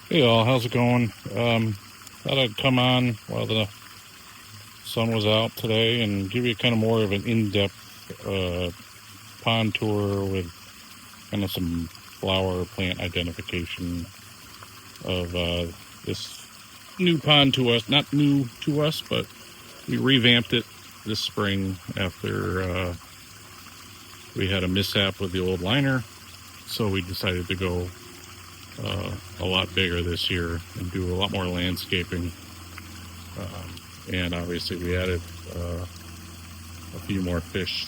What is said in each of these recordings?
Hey all, how's it going? Thought I'd come on while the sun was out today and give you kind of more of an in-depth pond tour with kind of some flower plant identification of this new pond to us. Not new to us, but we revamped it this spring after we had a mishap with the old liner. So we decided to go a lot bigger this year and do a lot more landscaping. And obviously we added a few more fish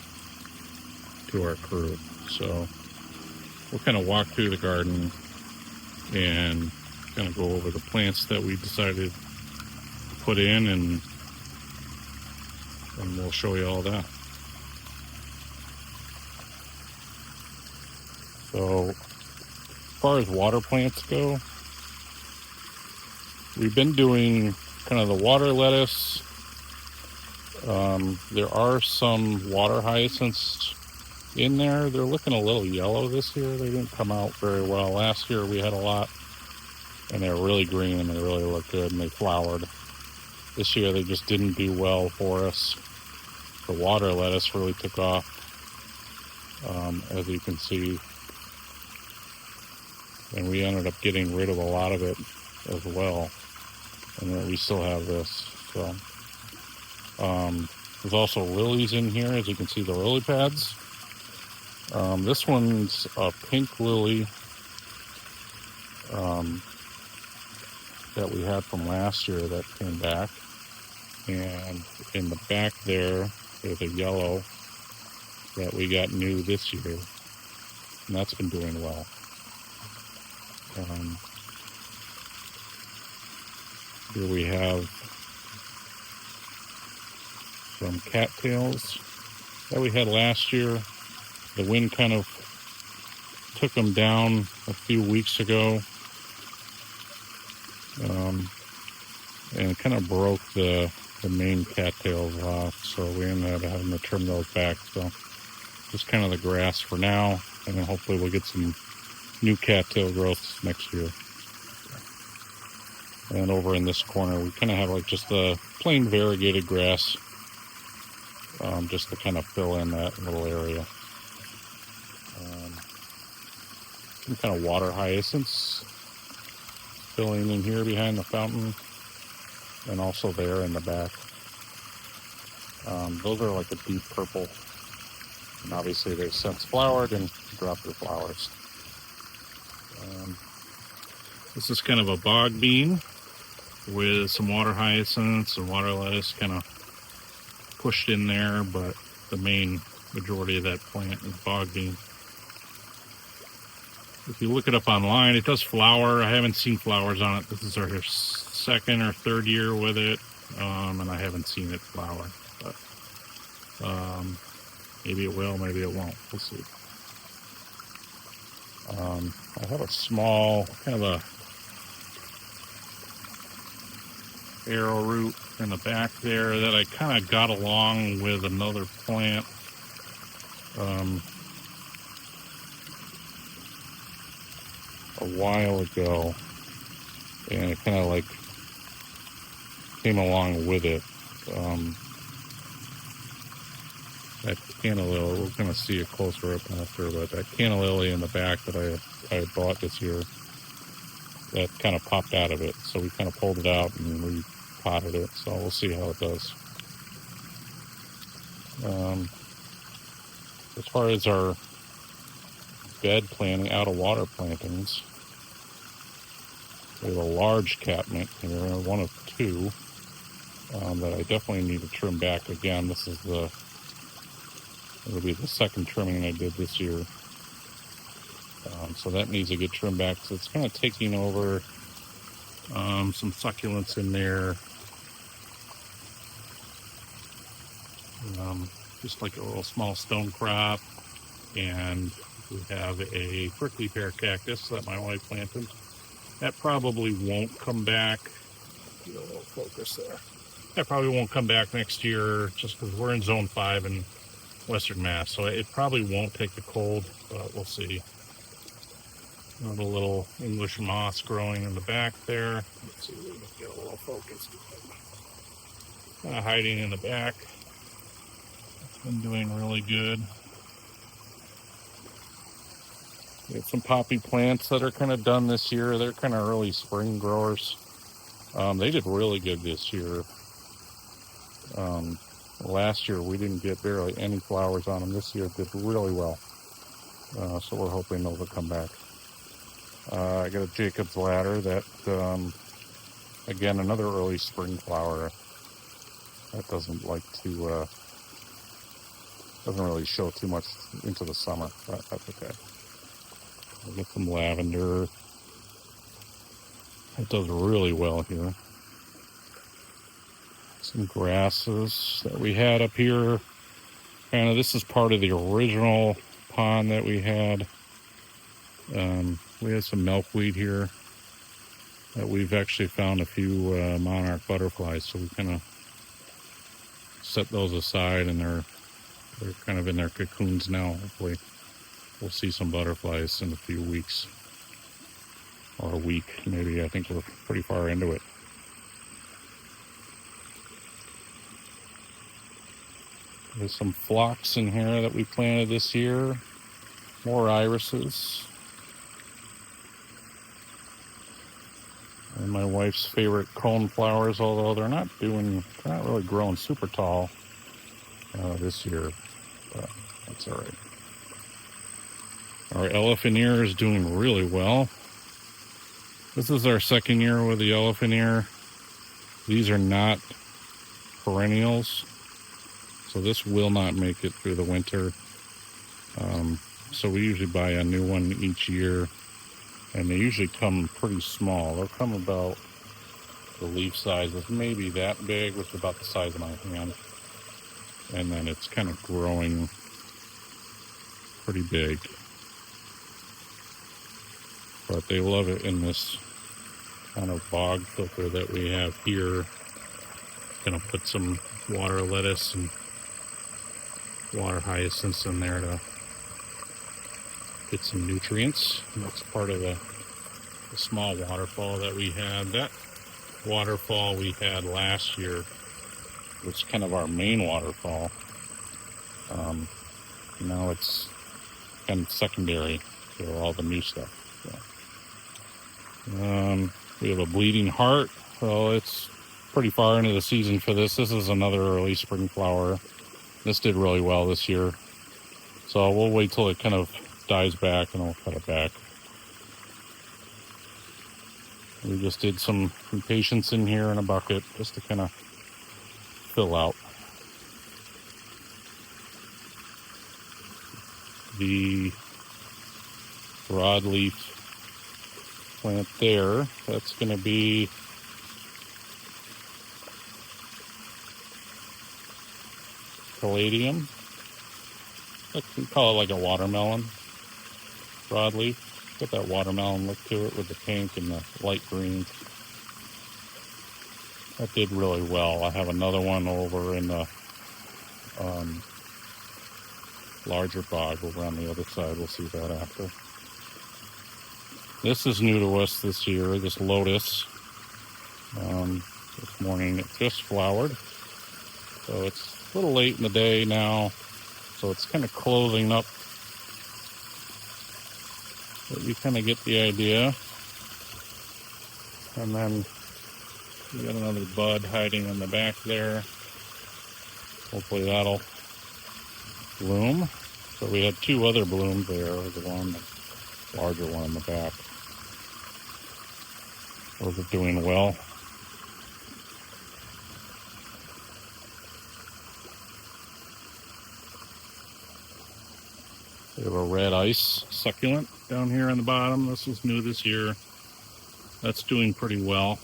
to our crew. So we'll kind of walk through the garden and kind of go over the plants that we decided to put in, and we'll show you all that. So as far as water plants go, we've been doing kind of the water lettuce. There are some water hyacinths in there. They're looking a little yellow this year. They didn't come out very well. Last year we had a lot, and they were really green, and they really looked good, and they flowered. This year they just didn't do well for us. The water lettuce really took off, as you can see, and we ended up getting rid of a lot of it as well, and then we still have this. So there's also lilies in here, as you can see, the lily pads. This one's a pink lily that we had from last year that came back, and in the back there's a yellow that we got new this year, and that's been doing well. Here we have some cattails that we had last year. The wind kind of took them down a few weeks ago, and kind of broke the main cattails off, so we ended up having to trim those back. So just kind of the grass for now, and then hopefully we'll get some new cattail growth next year. And over in this corner we kind of have like just a plain variegated grass, just to kind of fill in that little area. Some kind of water hyacinths filling in here behind the fountain, and also there in the back. Those are like a deep purple, and obviously they've since flowered and dropped their flowers. This is kind of a bog bean with some water hyacinths and water lettuce kind of pushed in there, but the main majority of that plant is bog bean. If you look it up online, it does flower. I haven't seen flowers on it. This is our second or third year with it, and I haven't seen it flower. But maybe it will, maybe it won't. We'll see. I have a small, kind of a arrowroot in the back there that I kind of got along with another plant. A while ago, and it kind of like came along with it. That canna lily, we're going to see a closer up after, but that canna lily in the back that I bought this year, that kind of popped out of it, so we kind of pulled it out and repotted it, so we'll see how it does. As far as our bed planting, out of water plantings, we have a large catmint here, one of two, that I definitely need to trim back again. It'll be the second trimming I did this year. So that needs to get trimmed back. So it's kind of taking over some succulents in there. Just like a little small stone crop. And we have a prickly pear cactus that my wife planted. That probably won't come back. Get a little focus there. That probably won't come back next year, just because we're in zone 5 in Western Mass. So it probably won't take the cold, but we'll see. A little English moss growing in the back there. Let's see if we can get a little focus. Hiding in the back. It's been doing really good. We have some poppy plants that are kind of done this year. They're kind of early spring growers. They did really good this year. Last year we didn't get barely any flowers on them. This year did really well. So we're hoping those will come back. I got a Jacob's ladder that, again, another early spring flower that doesn't like to, doesn't really show too much into the summer, but that's okay. We'll get some lavender. It does really well here. Some grasses that we had up here. Kind of, this is part of the original pond that we had. We had some milkweed here that we've actually found a few monarch butterflies, so we kind of set those aside, and they're kind of in their cocoons now. Hopefully we'll see some butterflies in a few weeks, or a week maybe. I think we're pretty far into it. There's some phlox in here that we planted this year. More irises. And my wife's favorite cone flowers, although they're not really growing super tall this year, but that's all right. Our elephant ear is doing really well. This is our second year with the elephant ear. These are not perennials, so this will not make it through the winter. So we usually buy a new one each year, and they usually come pretty small. They'll come about, the leaf size is maybe that big, which is about the size of my hand. And then it's kind of growing pretty big. But they love it in this kind of bog filter that we have here. Gonna put some water lettuce and water hyacinths in there to get some nutrients. And that's part of the small waterfall that we had. That waterfall we had last year was kind of our main waterfall. Now it's kind of secondary to all the new stuff. So. We have a bleeding heart. So it's pretty far into the season for this. This is another early spring flower. This did really well this year. So we'll wait till it kind of dies back and we'll cut it back. We just did some impatiens in here in a bucket just to kind of fill out. The broadleaf plant there, that's going to be caladium. I can call it like a watermelon broadleaf. Got that watermelon look to it with the pink and the light green. That did really well. I have another one over in the larger bog over on the other side. We'll see that after. This is new to us this year, this lotus. This morning it just flowered. So it's a little late in the day now. So it's kind of closing up. But you kind of get the idea. And then we got another bud hiding in the back there. Hopefully that'll bloom. So we had two other blooms there. The one, the larger one in the back. Those are doing well. We have a red ice succulent down here on the bottom. This is new this year. That's doing pretty well.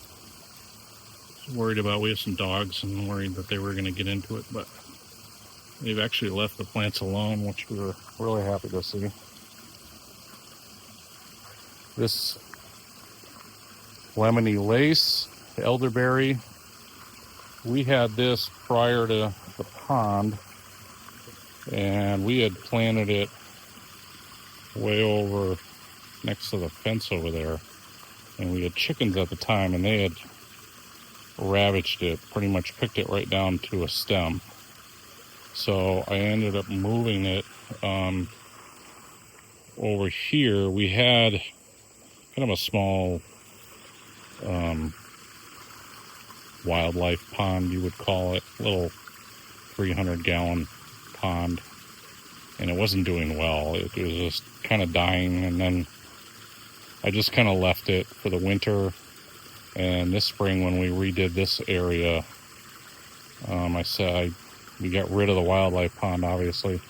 Worried about, we have some dogs and worried that they were going to get into it, but they've actually left the plants alone, which we were really happy to see. This lemony lace, elderberry, we had this prior to the pond, and we had planted it way over next to the fence over there. And we had chickens at the time, and they had ravaged it, pretty much picked it right down to a stem. So I ended up moving it over here. We had kind of a small wildlife pond, you would call it, little 300-gallon pond, and it wasn't doing well. It was just kind of dying, and then I just kind of left it for the winter. And this spring, when we redid this area, we got rid of the wildlife pond, obviously,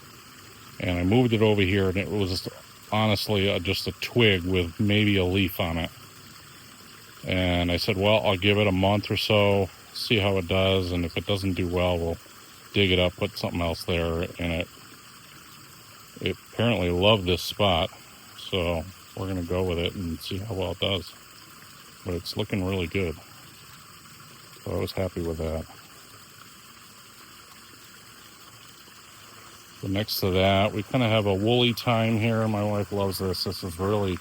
and I moved it over here, and it was just, honestly just a twig with maybe a leaf on it. And I said, well, I'll give it a month or so, see how it does, and if it doesn't do well, we'll dig it up, put something else there. And it apparently loved this spot, so we're going to go with it and see how well it does. But it's looking really good, so I was happy with that. So next to that, we kind of have a woolly thyme here. My wife loves this. This is really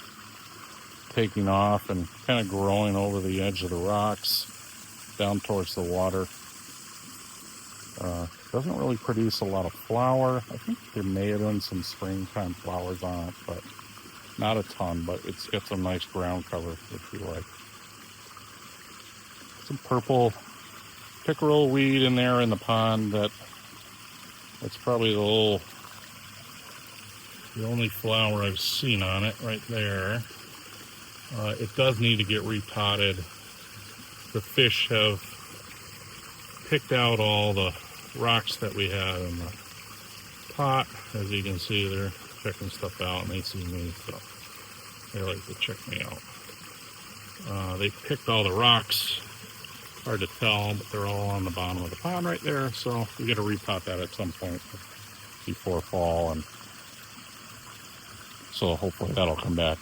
taking off and kind of growing over the edge of the rocks down towards the water. Doesn't really produce a lot of flower. I think there may have been some springtime flowers on it, but not a ton. But it's got some nice ground cover, which we like. Some purple pickerel weed in there in the pond. That's probably the only flower I've seen on it right there. It does need to get repotted. The fish have picked out all the rocks that we had in the pot. As you can see, they're checking stuff out, and they see me, so they like to check me out. They picked all the rocks. Hard to tell, but they're all on the bottom of the pond right there, so we got to repot that at some point before fall, and so hopefully that'll come back.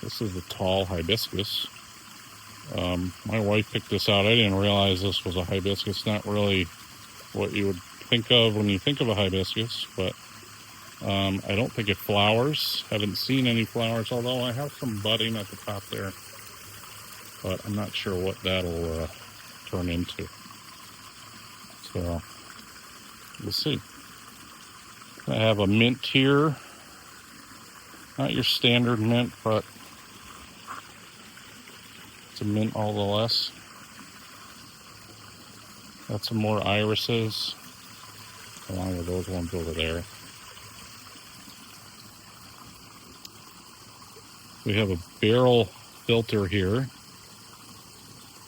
This is a tall hibiscus. My wife picked this out. I didn't realize this was a hibiscus. Not really what you would think of when you think of a hibiscus, but I don't think it flowers. Haven't seen any flowers, although I have some budding at the top there, but I'm not sure what that'll turn into. So we'll see. I have a mint here. Not your standard mint, but it's a mint all the less. Got some more irises, along with those ones over there. We have a barrel filter here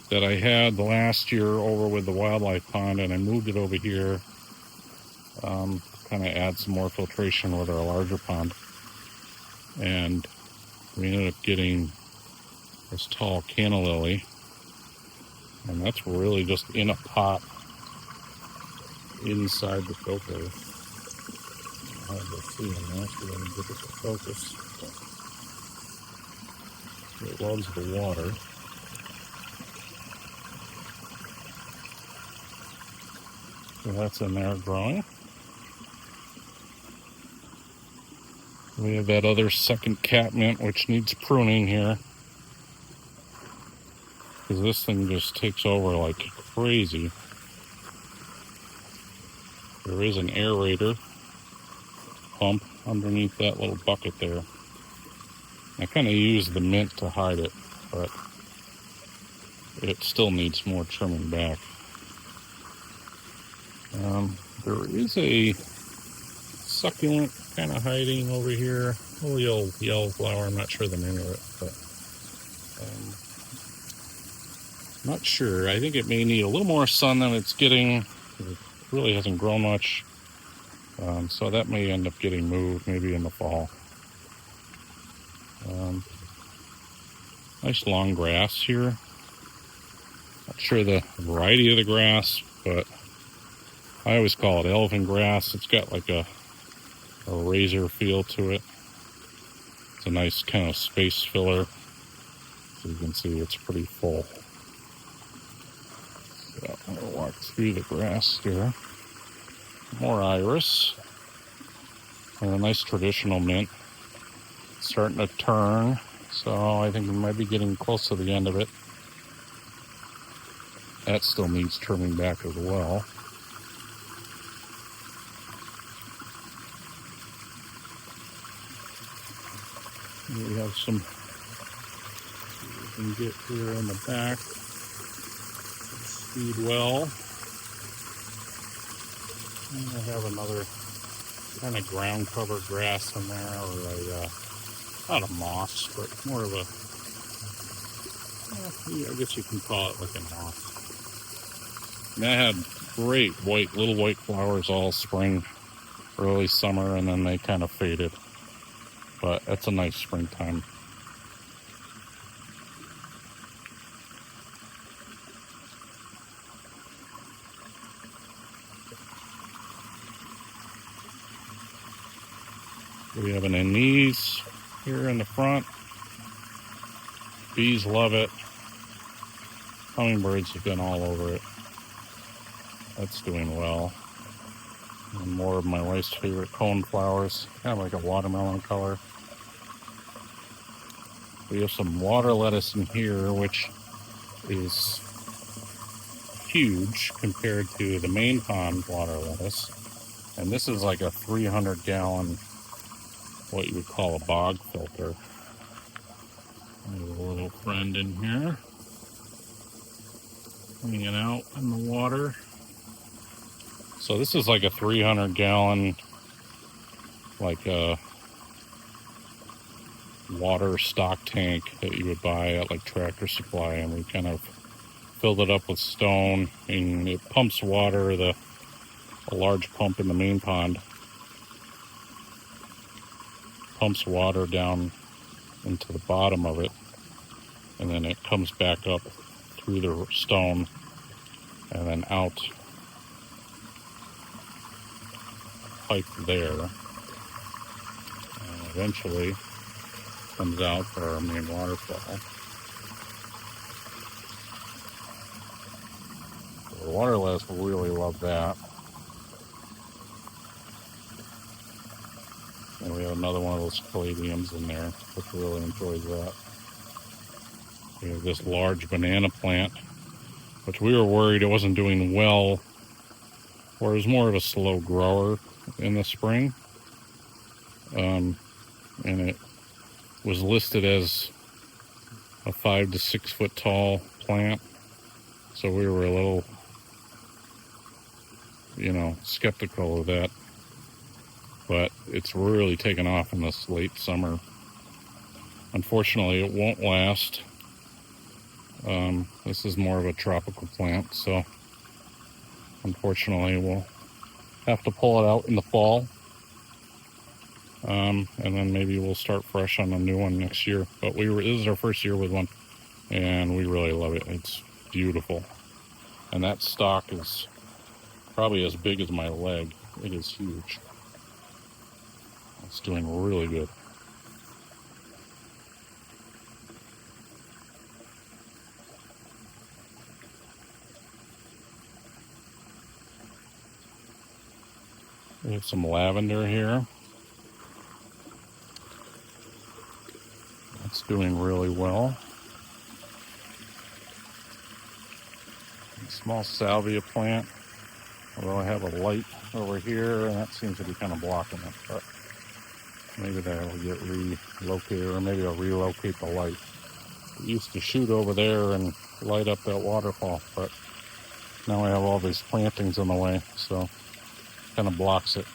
that I had the last year over with the wildlife pond, and I moved it over here, kind of add some more filtration with our larger pond. And we ended up getting this tall canna lily, and that's really just in a pot inside the filter. I'll have to see in there, so let me get this to focus. It loves the water. So that's in there growing. We have that other second catmint, which needs pruning here, because this thing just takes over like crazy. There is an aerator pump underneath that little bucket there. I kind of use the mint to hide it, but it still needs more trimming back. There is a succulent kind of hiding over here, a little yellow flower. I'm not sure the name of it, but not sure. I think it may need a little more sun than it's getting. It really hasn't grown much, so that may end up getting moved maybe in the fall. Nice long grass here. Not sure the variety of the grass, but I always call it elephant grass. It's got like a razor feel to it. It's a nice kind of space filler. So you can see it's pretty full. So I'm going to walk through the grass here. More iris. And a nice traditional mint. It's starting to turn, so I think we might be getting close to the end of it. That still needs trimming back as well. We have some we can get here in the back. Speedwell. And I have another kind of ground cover grass in there, or not a moss, but more of a, I guess you can call it like a moss. And that had great little white flowers all spring, early summer, and then they kind of faded. But that's a nice springtime. We have an anise here in the front. Bees love it. Hummingbirds have been all over it. That's doing well. And more of my wife's favorite cone flowers, kind of like a watermelon color. We have some water lettuce in here, which is huge compared to the main pond water lettuce. And this is like a 300-gallon, what you would call a bog filter. We have a little friend in here, hanging out in the water. So this is like a 300-gallon, like a water stock tank that you would buy at like Tractor Supply, and we kind of filled it up with stone, and it pumps water. A large pump in the main pond pumps water down into the bottom of it, and then it comes back up through the stone and then out pipe there, and eventually comes out for our main waterfall. So the water lettuce will really love that. And we have another one of those caladiums in there, which really enjoys that. We have this large banana plant, which we were worried it wasn't doing well, or it was more of a slow grower in the spring. And it was listed as a 5 to 6 foot tall plant. So we were a little, skeptical of that. But it's really taken off in this late summer. Unfortunately, it won't last. This is more of a tropical plant, so unfortunately we'll have to pull it out in the fall. And then maybe we'll start fresh on a new one next year. But this is our first year with one, and we really love it. It's beautiful. And that stalk is probably as big as my leg. It is huge. It's doing really good. We have some lavender here. It's doing really well. A small salvia plant, although I have a light over here, and that seems to be kind of blocking it, but maybe that will get relocated, or maybe I'll relocate the light. It used to shoot over there and light up that waterfall, but now I have all these plantings in the way, so kind of blocks it.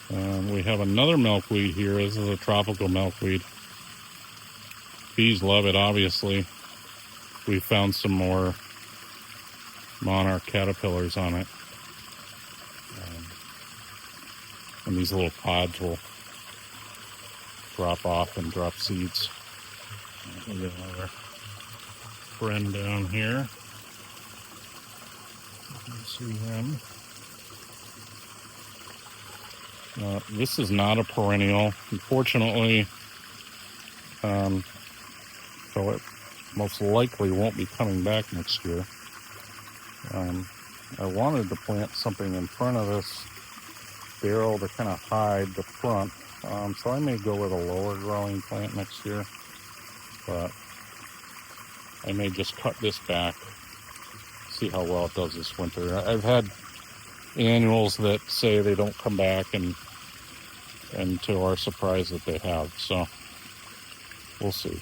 And we have another milkweed here. This is a tropical milkweed. Bees love it, obviously. We found some more monarch caterpillars on it. And these little pods will drop off and drop seeds. We got another friend down here. You can see him. This is not a perennial, unfortunately. So it most likely won't be coming back next year. I wanted to plant something in front of this barrel to kind of hide the front. So I may go with a lower growing plant next year, but I may just cut this back, see how well it does this winter. I've had annuals that say they don't come back, and to our surprise that they have, so we'll see.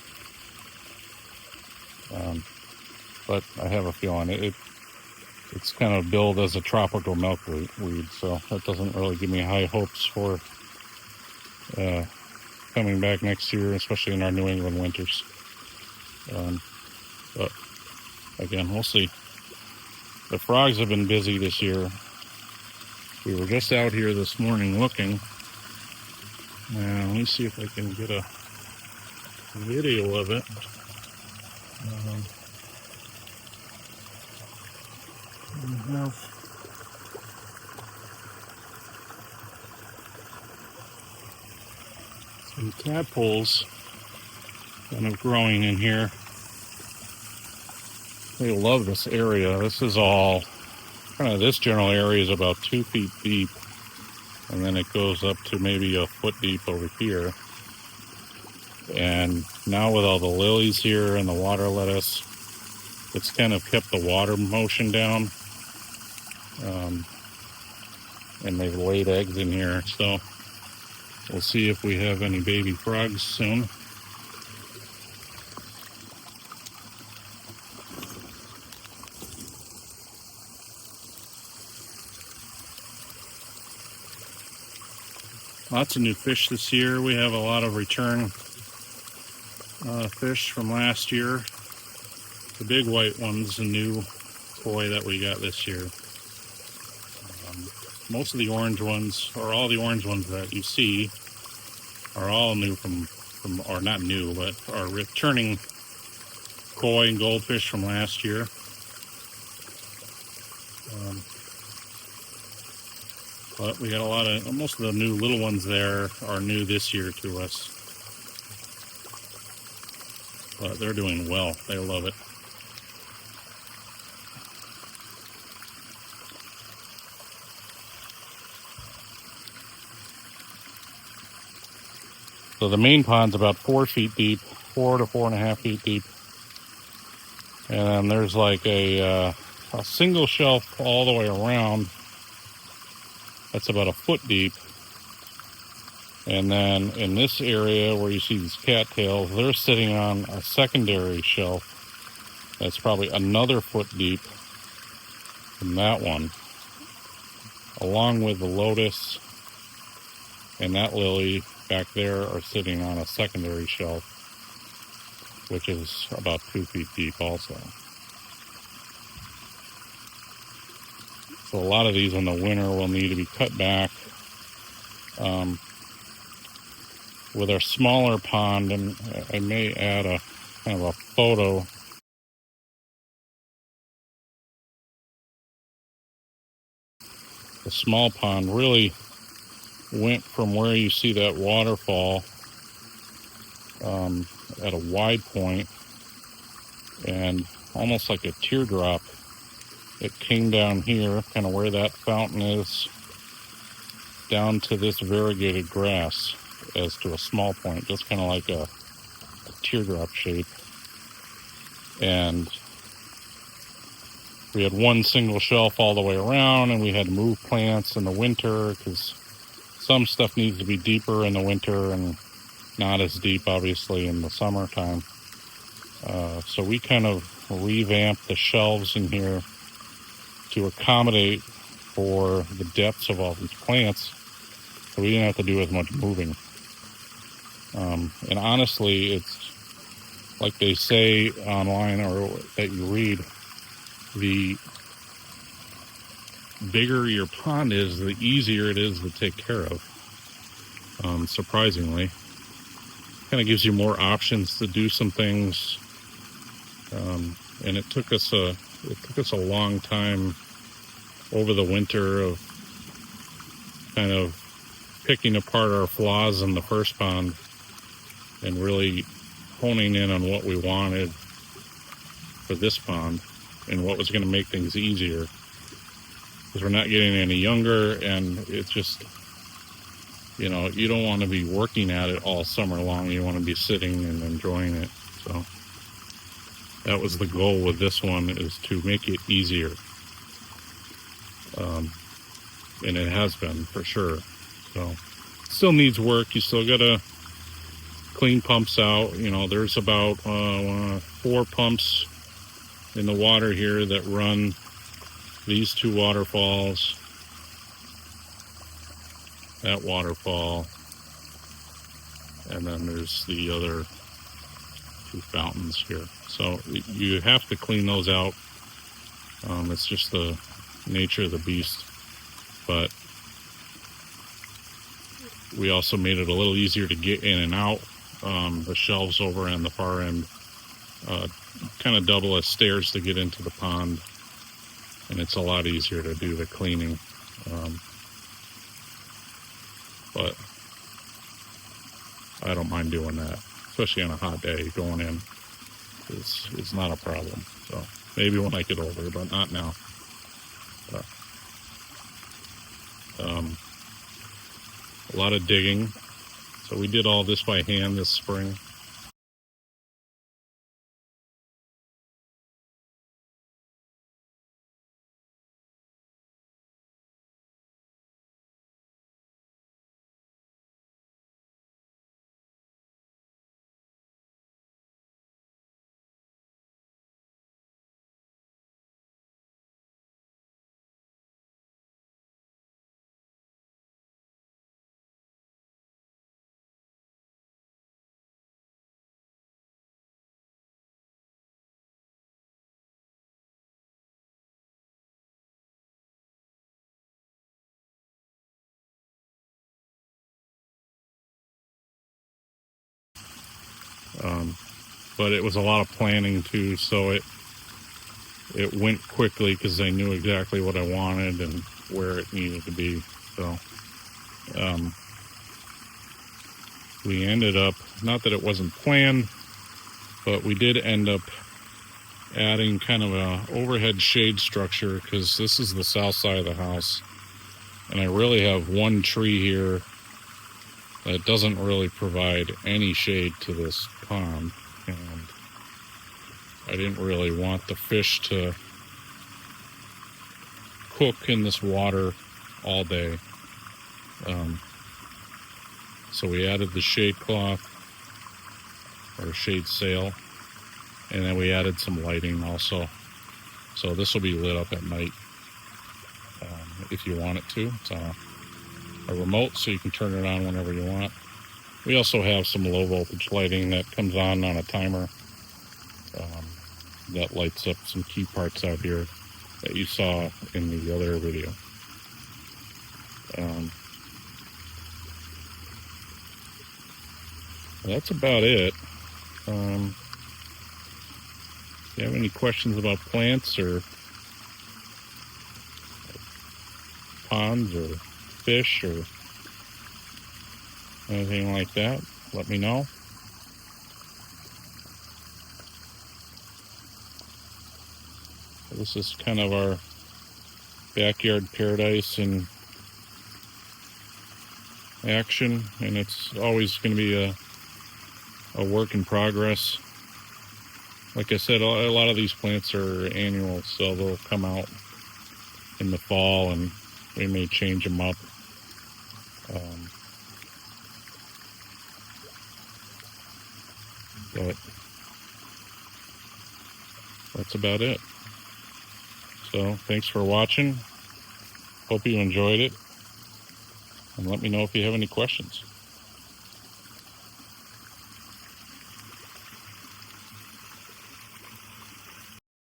But I have a feeling it's kind of billed as a tropical milkweed, so that doesn't really give me high hopes for coming back next year, especially in our New England winters. But again, we'll see. The frogs have been busy this year. We were just out here this morning looking. Now, let me see if I can get a video of it. We have some tadpoles kind of growing in here. They love this area. This is all kind of, this general area is about 2 feet deep, and then it goes up to maybe a foot deep over here. And now with all the lilies here and the water lettuce, it's kind of kept the water motion down. And they've laid eggs in here, so we'll see if we have any baby frogs soon. Lots of new fish this year. We have a lot of return fish from last year. The big white one's a new toy that we got this year. Most of the orange ones, or all the orange ones that you see, are all new from or not new, but are returning koi and goldfish from last year. But we got a lot of, most of the new little ones there are new this year to us. But they're doing well. They love it. So the main pond's about 4 feet deep, 4 to 4.5 feet deep. And then there's like a single shelf all the way around. That's about a foot deep. And then in this area where you see these cattails, they're sitting on a secondary shelf that's probably another foot deep from that one, along with the lotus and that lily back there are sitting on a secondary shelf, which is about 2 feet deep also. So a lot of these in the winter will need to be cut back. With our smaller pond, and I may add a kind of a photo. The small pond really went from where you see that waterfall at a wide point, and almost like a teardrop, it came down here, kind of where that fountain is, down to this variegated grass as to a small point, just kind of like a teardrop shape. And we had one single shelf all the way around, and we had to move plants in the winter because some stuff needs to be deeper in the winter and not as deep, obviously, in the summertime. So we kind of revamped the shelves in here to accommodate for the depths of all these plants, so we didn't have to do as much moving. And honestly, it's like they say online, or that you read, the bigger your pond is, the easier it is to take care of. Surprisingly, kind of gives you more options to do some things. And it took us a long time over the winter of kind of picking apart our flaws in the first pond and really honing in on what we wanted for this pond and what was going to make things easier, because we're not getting any younger, and it's just you know, you don't want to be working at it all summer long. You want to be sitting and enjoying it. So that was the goal with this one, is to make it easier. And it has been for sure. So still needs work. You still gotta clean pumps out. You know, there's about 4 pumps in the water here that run these 2 waterfalls, that waterfall, and then there's the other 2 fountains here. So you have to clean those out. It's just the nature of the beast. But we also made it a little easier to get in and out. The shelves over on the far end kind of double as stairs to get into the pond, and it's a lot easier to do the cleaning. But I don't mind doing that, especially on a hot day. Going in is not a problem. So maybe when I get older, but not now. But, a lot of digging. So we did all this by hand this spring. But it was a lot of planning too, so it went quickly because I knew exactly what I wanted and where it needed to be. So we ended up, not that it wasn't planned, but we did end up adding kind of a overhead shade structure, because this is the south side of the house, and I really have one tree here that doesn't really provide any shade to this pond, and I didn't really want the fish to cook in this water all day. So we added the shade cloth, or shade sail, and then we added some lighting also. So this will be lit up at night if you want it to. It's a remote, so you can turn it on whenever you want. We also have some low voltage lighting that comes on a timer that lights up some key parts out here that you saw in the other video. That's about it. If you have any questions about plants or ponds or fish or anything like that, let me know. This is kind of our backyard paradise in action, and it's always going to be a work in progress. Like I said, a lot of these plants are annual, so they'll come out in the fall and we may change them up. But that's about it. So thanks for watching. Hope you enjoyed it, and let me know if you have any questions.